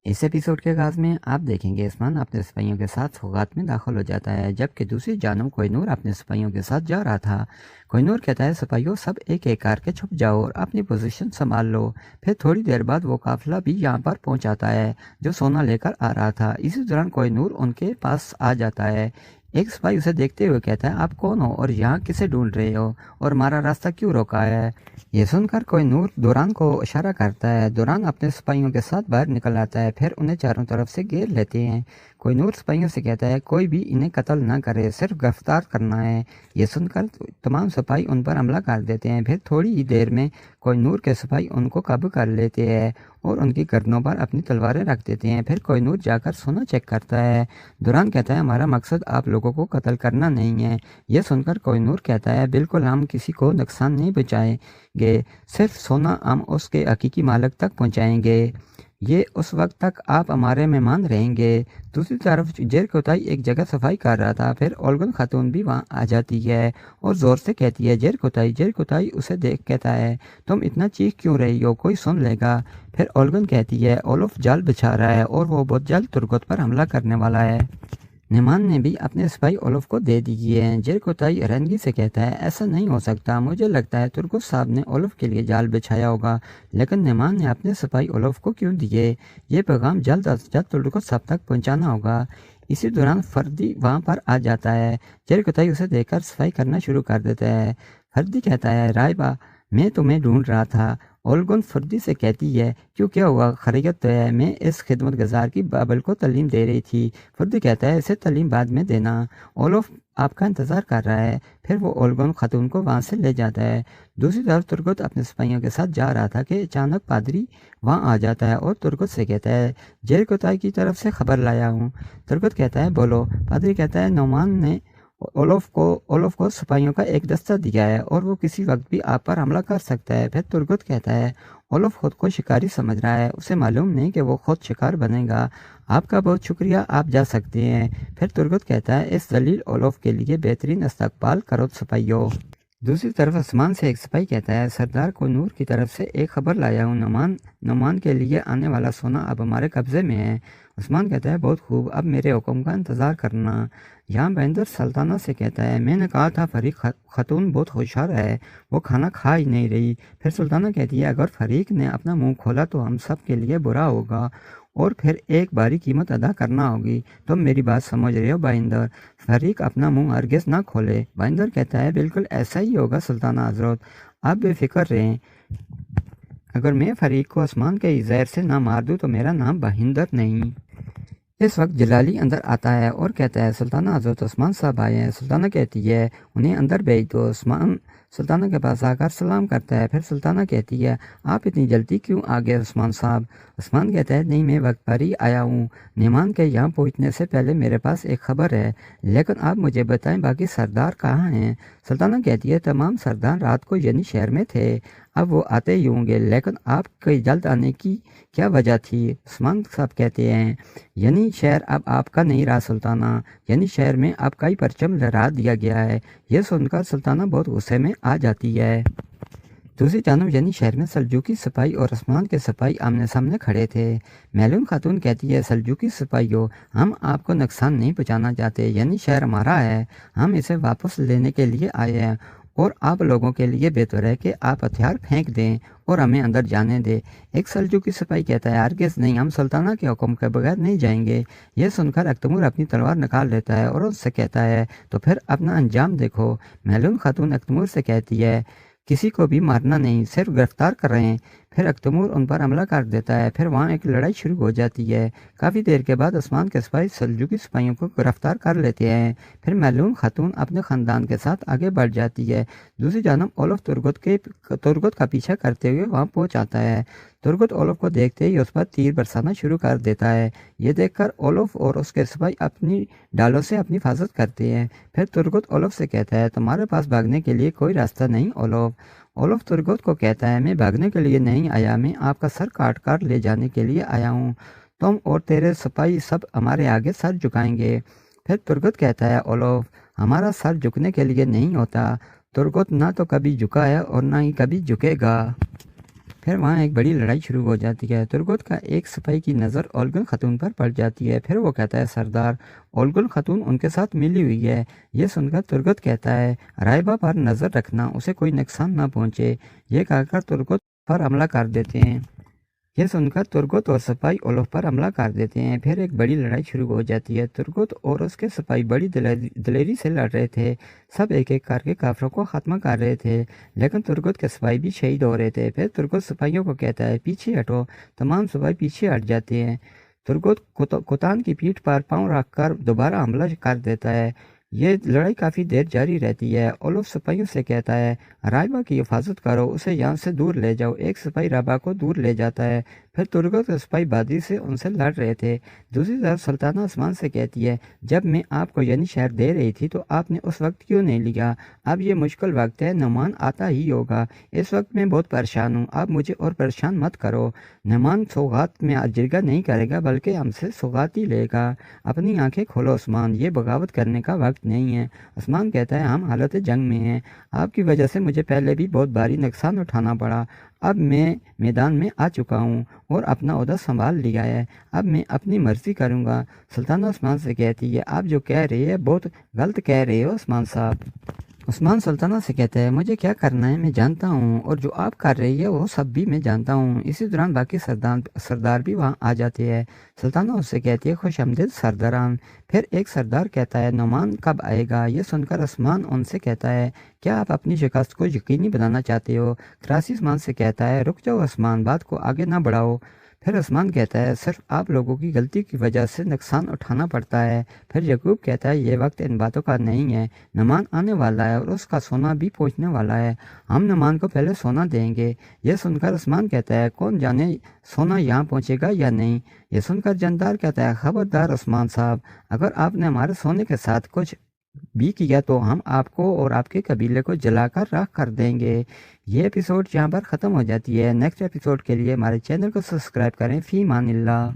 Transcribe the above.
اس episode کے آغاز میں آپ دیکھیں گے عثمان اپنے سپاہیوں کے ساتھ سوغات میں داخل ہو جاتا ہے، جبکہ دوسری جانب کوہ نور اپنے سپاہیوں کے ساتھ جا رہا تھا۔ کوہ نور کہتا ہے سپاہیوں سب ایک ایک کر کے چھپ جاؤ اور اپنی پوزیشن سنبھال لو۔ پھر تھوڑی دیر بعد وہ قافلہ بھی یہاں پر پہنچ جاتا ہے جو سونا لے کر آ رہا تھا۔ اسی دوران کوہ نور ان کے پاس آ جاتا ہے۔ ایک سپاہی اسے دیکھتے ہوئے کہتا ہے آپ کون ہو اور یہاں کسے ڈھونڈ رہے ہو اور ہمارا راستہ کیوں روکا ہے؟ یہ سن کر کوہ نور دوران کو اشارہ کرتا ہے۔ دوران اپنے سپاہیوں کے ساتھ باہر نکل آتا ہے، پھر انہیں چاروں طرف سے گھیر لیتے ہیں۔ کوہ نور سپاہیوں سے کہتا ہے کوئی بھی انہیں قتل نہ کرے، صرف گرفتار کرنا ہے۔ یہ سن کر تمام سپاہی ان پر حملہ کر دیتے ہیں۔ پھر تھوڑی ہی دیر میں کوہ نور کے سپاہی ان کو قابو کر لیتے ہیں اور ان کی گردنوں پر اپنی تلواریں رکھ دیتے ہیں۔ پھر کوہ نور جا کر سونا چیک کرتا ہے۔ دوران کہتا ہے ہمارا مقصد آپ لوگوں کو قتل کرنا نہیں ہے۔ یہ سن کر کوہ نور کہتا ہے بالکل، ہم کسی کو نقصان نہیں پہنچائیں گے، صرف سونا ہم اس کے حقیقی مالک تک پہنچائیں گے۔ یہ اس وقت تک آپ ہمارے مہمان رہیں گے۔ دوسری طرف جیر کوتائی ایک جگہ صفائی کر رہا تھا۔ پھر اولگن خاتون بھی وہاں آ جاتی ہے اور زور سے کہتی ہے جیر کوتائی۔ جیر کوتائی اسے دیکھ کہتا ہے تم اتنا چیخ کیوں رہی ہو، کوئی سن لے گا۔ پھر اولگن کہتی ہے اولف جال بچھا رہا ہے اور وہ بہت جلد ترگت پر حملہ کرنے والا ہے۔ نیمان نے بھی اپنے سپاہی اولف کو دے دیے ہیں۔ جیر کوتائی حیرانگی سے کہتا ہے ایسا نہیں ہو سکتا، مجھے لگتا ہے ترگت صاحب نے اولف کے لیے جال بچھایا ہوگا، لیکن نیمان نے اپنے سپاہی اولف کو کیوں دیے؟ یہ پیغام جلد از جلد ترگت صاحب تک پہنچانا ہوگا۔ اسی دوران فردی وہاں پر آ جاتا ہے۔ جیر کوتائی اسے دیکھ کر صفائی کرنا شروع کر دیتا ہے۔ فردی کہتا ہے رائبہ میں تمہیں ڈھونڈ رہا تھا۔ اولگن فردی سے کہتی ہے کیوں، کیا ہوا، خیریت تو ہے؟ میں اس خدمت گزار کی بابل کو تعلیم دے رہی تھی۔ فردی کہتا ہے اسے تعلیم بعد میں دینا، اولف آپ کا انتظار کر رہا ہے۔ پھر وہ اولگن خاتون کو وہاں سے لے جاتا ہے۔ دوسری طرف ترگت اپنے سپاہیوں کے ساتھ جا رہا تھا کہ اچانک پادری وہاں آ جاتا ہے اور ترگت سے کہتا ہے جیر کوتائی کی طرف سے خبر لایا ہوں۔ ترگت کہتا ہے بولو۔ پادری کہتا ہے نعمان نے اولف کو سپاہیوں کا ایک دستہ دیا ہے اور وہ کسی وقت بھی آپ پر حملہ کر سکتا ہے۔ پھر ترگت کہتا ہے اولف خود کو شکاری سمجھ رہا ہے، اسے معلوم نہیں کہ وہ خود شکار بنے گا۔ آپ کا بہت شکریہ، آپ جا سکتے ہیں۔ پھر ترگت کہتا ہے اس ذلیل اولف کے لیے بہترین استقبال کرو سپاہیوں۔ دوسری طرف آسمان سے ایک سپاہی کہتا ہے سردار کوہ نور کی طرف سے ایک خبر لایا ہوں، نعمان کے لیے آنے والا سونا اب ہمارے قبضے میں ہے۔ عثمان کہتا ہے بہت خوب، اب میرے حکم کا انتظار کرنا۔ یہاں بہندر سلطانہ سے کہتا ہے میں نے کہا تھا فریق خاتون بہت ہوشیار ہے، وہ کھانا کھا ہی نہیں رہی۔ پھر سلطانہ کہتی ہے اگر فریق نے اپنا منہ کھولا تو ہم سب کے لیے برا ہوگا اور پھر ایک باری قیمت ادا کرنا ہوگی۔ تم میری بات سمجھ رہے ہو بہندر؟ فریق اپنا منہ ہرگز نہ کھولے۔ بہندر کہتا ہے بالکل ایسا ہی ہوگا سلطانہ حضرت، آپ بے فکر رہیں۔ اگر میں فریق کو آسمان کے زہر سے نہ مار دوں تو میرا نام بہندر نہیں۔ اس وقت جلالی اندر آتا ہے اور کہتا ہے سلطانہ حضرت عثمان صاحب آئے ہیں۔ سلطانہ کہتی ہے انہیں اندر بھیج دو۔ عثمان سلطانہ کے پاس آ کر سلام کرتا ہے۔ پھر سلطانہ کہتی ہے آپ اتنی جلدی کیوں آ گئے عثمان صاحب؟ عثمان کہتا ہے نہیں، میں وقت پر ہی آیا ہوں، نیمان کے یہاں پہنچنے سے پہلے میرے پاس ایک خبر ہے، لیکن آپ مجھے بتائیں باقی سردار کہاں ہیں؟ سلطانہ کہتی ہے تمام سردار رات کو یعنی شہر میں تھے، اب وہ آتے ہی ہوں گے، لیکن آپ کے جلد آنے کی کیا وجہ تھی؟ عثمان صاحب کہتے ہیں یعنی شہر اب آپ کا نہیں رہا سلطانہ، یعنی شہر میں آپ کا ہی پرچم لہرا دیا گیا ہے۔ یہ سن کر سلطانہ بہت غصے میں آ جاتی ہے۔ دوسری جانب یعنی شہر میں سلجوقی سپاہی اور عثمان کے سپاہی آمنے سامنے کھڑے تھے۔ میلون خاتون کہتی ہے سلجوقی سپاہیوں ہم آپ کو نقصان نہیں پہنچانا چاہتے، یعنی شہر ہمارا ہے، ہم اسے واپس لینے کے لیے آئے ہیں اور آپ لوگوں کے لیے بہتر ہے کہ آپ ہتھیار پھینک دیں اور ہمیں اندر جانے دیں۔ ایک سلجوقی سپاہی کہتا ہے ہرگز نہیں، ہم سلطانہ کے حکم کے بغیر نہیں جائیں گے۔ یہ سن کر اکتمور اپنی تلوار نکال لیتا ہے اور اس سے کہتا ہے تو پھر اپنا انجام دیکھو۔ میلون خاتون اکتمور سے کہتی ہے کسی کو بھی مارنا نہیں، صرف گرفتار کر رہے ہیں۔ پھر اکتمور ان پر حملہ کر دیتا ہے۔ پھر وہاں ایک لڑائی شروع ہو جاتی ہے۔ کافی دیر کے بعد عثمان کے سپاہی سلجوقی سپاہیوں کو گرفتار کر لیتے ہیں۔ پھر میلون خاتون اپنے خاندان کے ساتھ آگے بڑھ جاتی ہے۔ دوسری جانب اولف ترگت کا پیچھا کرتے ہوئے وہاں پہنچ آتا ہے۔ ترگت اولف کو دیکھتے ہی اس پر تیر برسانا شروع کر دیتا ہے۔ یہ دیکھ کر اولف اور اس کے سپاہی اپنی ڈالوں سے اپنی حفاظت کرتے ہیں۔ پھر ترگت اولف سے کہتا ہے تمہارے پاس بھاگنے کے لیے کوئی راستہ نہیں اولف؟ اولف ترگت کو کہتا ہے میں بھاگنے کے لیے نہیں آیا، میں آپ کا سر کاٹ کر لے جانے کے لیے آیا ہوں، تم اور تیرے سپاہی سب ہمارے آگے سر جھکائیں گے۔ پھر ترگت کہتا ہے اولف ہمارا سر جھکنے کے لیے نہیں ہوتا، ترگت نہ تو کبھی جھکا ہے اور نہ ہی کبھی جھکے گا۔ پھر وہاں ایک بڑی لڑائی شروع ہو جاتی ہے۔ ترگت کا ایک سپاہی کی نظر اولگن خاتون پر پڑ جاتی ہے۔ پھر وہ کہتا ہے سردار اولگن خاتون ان کے ساتھ ملی ہوئی ہے۔ یہ سن کر ترگت کہتا ہے رائبہ پر نظر رکھنا، اسے کوئی نقصان نہ پہنچے۔ یہ کہہ کر ترگت پر حملہ کر دیتے ہیں۔ یہ سن کر ترگت اور سپاہی اولف پر حملہ کر دیتے ہیں۔ پھر ایک بڑی لڑائی شروع ہو جاتی ہے۔ ترگت اور اس کے سپاہی بڑی دلیری سے لڑ رہے تھے۔ سب ایک ایک کر کے کافروں کو ختم کر رہے تھے، لیکن ترگت کے سپاہی بھی شہید ہو رہے تھے۔ پھر ترگت سپاہیوں کو کہتا ہے پیچھے ہٹو۔ تمام سپاہی پیچھے ہٹ جاتے ہیں۔ ترگت کتان کی پیٹھ پر پاؤں رکھ کر دوبارہ حملہ کر دیتا ہے۔ یہ لڑائی کافی دیر جاری رہتی ہے۔ اولف سپاہیوں سے کہتا ہے رائبہ کی حفاظت کرو، اسے یہاں سے دور لے جاؤ۔ ایک سپاہی رائبہ کو دور لے جاتا ہے۔ پھر ترگت کے سپاہی بہادری سے ان سے لڑ رہے تھے۔ دوسری طرف سلطانہ آسمان سے کہتی ہے جب میں آپ کو یعنی شہر دے رہی تھی تو آپ نے اس وقت کیوں نہیں لیا؟ اب یہ مشکل وقت ہے، نعمان آتا ہی ہوگا۔ اس وقت میں بہت پریشان ہوں، آپ مجھے اور پریشان مت کرو۔ نعمان سوغات میں جرگہ نہیں کرے گا بلکہ ہم سے سوغات ہی لے گا۔ اپنی آنکھیں کھولو عثمان، یہ بغاوت کرنے کا وقت نہیں ہے۔ عثمان کہتا ہے ہم حالت جنگ میں ہیں، آپ کی وجہ سے مجھے پہلے بھی بہت بھاری نقصان اٹھانا پڑا۔ اب میں میدان میں آ چکا ہوں اور اپنا عہدہ سنبھال لیا ہے، اب میں اپنی مرضی کروں گا۔ سلطانہ عثمان سے کہتی ہے آپ جو کہہ رہے ہیں بہت غلط کہہ رہے ہو عثمان صاحب۔ عثمان سلطانہ سے کہتا ہے مجھے کیا کرنا ہے میں جانتا ہوں، اور جو آپ کر رہی ہے وہ سب بھی میں جانتا ہوں۔ اسی دوران باقی سردار بھی وہاں آ جاتے ہیں۔ سلطانہ اس سے کہتی ہے خوش آمدید سرداران۔ پھر ایک سردار کہتا ہے نعمان کب آئے گا؟ یہ سن کر عثمان ان سے کہتا ہے کیا آپ اپنی شکست کو یقینی بنانا چاہتے ہو؟ کراسی عثمان سے کہتا ہے رک جاؤ عثمان، بات کو آگے نہ بڑھاؤ۔ پھر عثمان کہتا ہے صرف آپ لوگوں کی غلطی کی وجہ سے نقصان اٹھانا پڑتا ہے۔ پھر یعقوب کہتا ہے یہ وقت ان باتوں کا نہیں ہے، نعمان آنے والا ہے اور اس کا سونا بھی پہنچنے والا ہے، ہم نعمان کو پہلے سونا دیں گے۔ یہ سن کر عثمان کہتا ہے کون جانے سونا یہاں پہنچے گا یا نہیں۔ یہ سن کر جاندار کہتا ہے خبردار عثمان صاحب، اگر آپ نے ہمارے سونے کے ساتھ کچھ بھی کیا تو ہم آپ کو اور آپ کے قبیلے کو جلا کر راکھ کر دیں گے۔ یہ ایپیسوڈ یہاں پر ختم ہو جاتی ہے۔ نیکسٹ ایپیسوڈ کے لیے ہمارے چینل کو سبسکرائب کریں۔ فی امان اللہ۔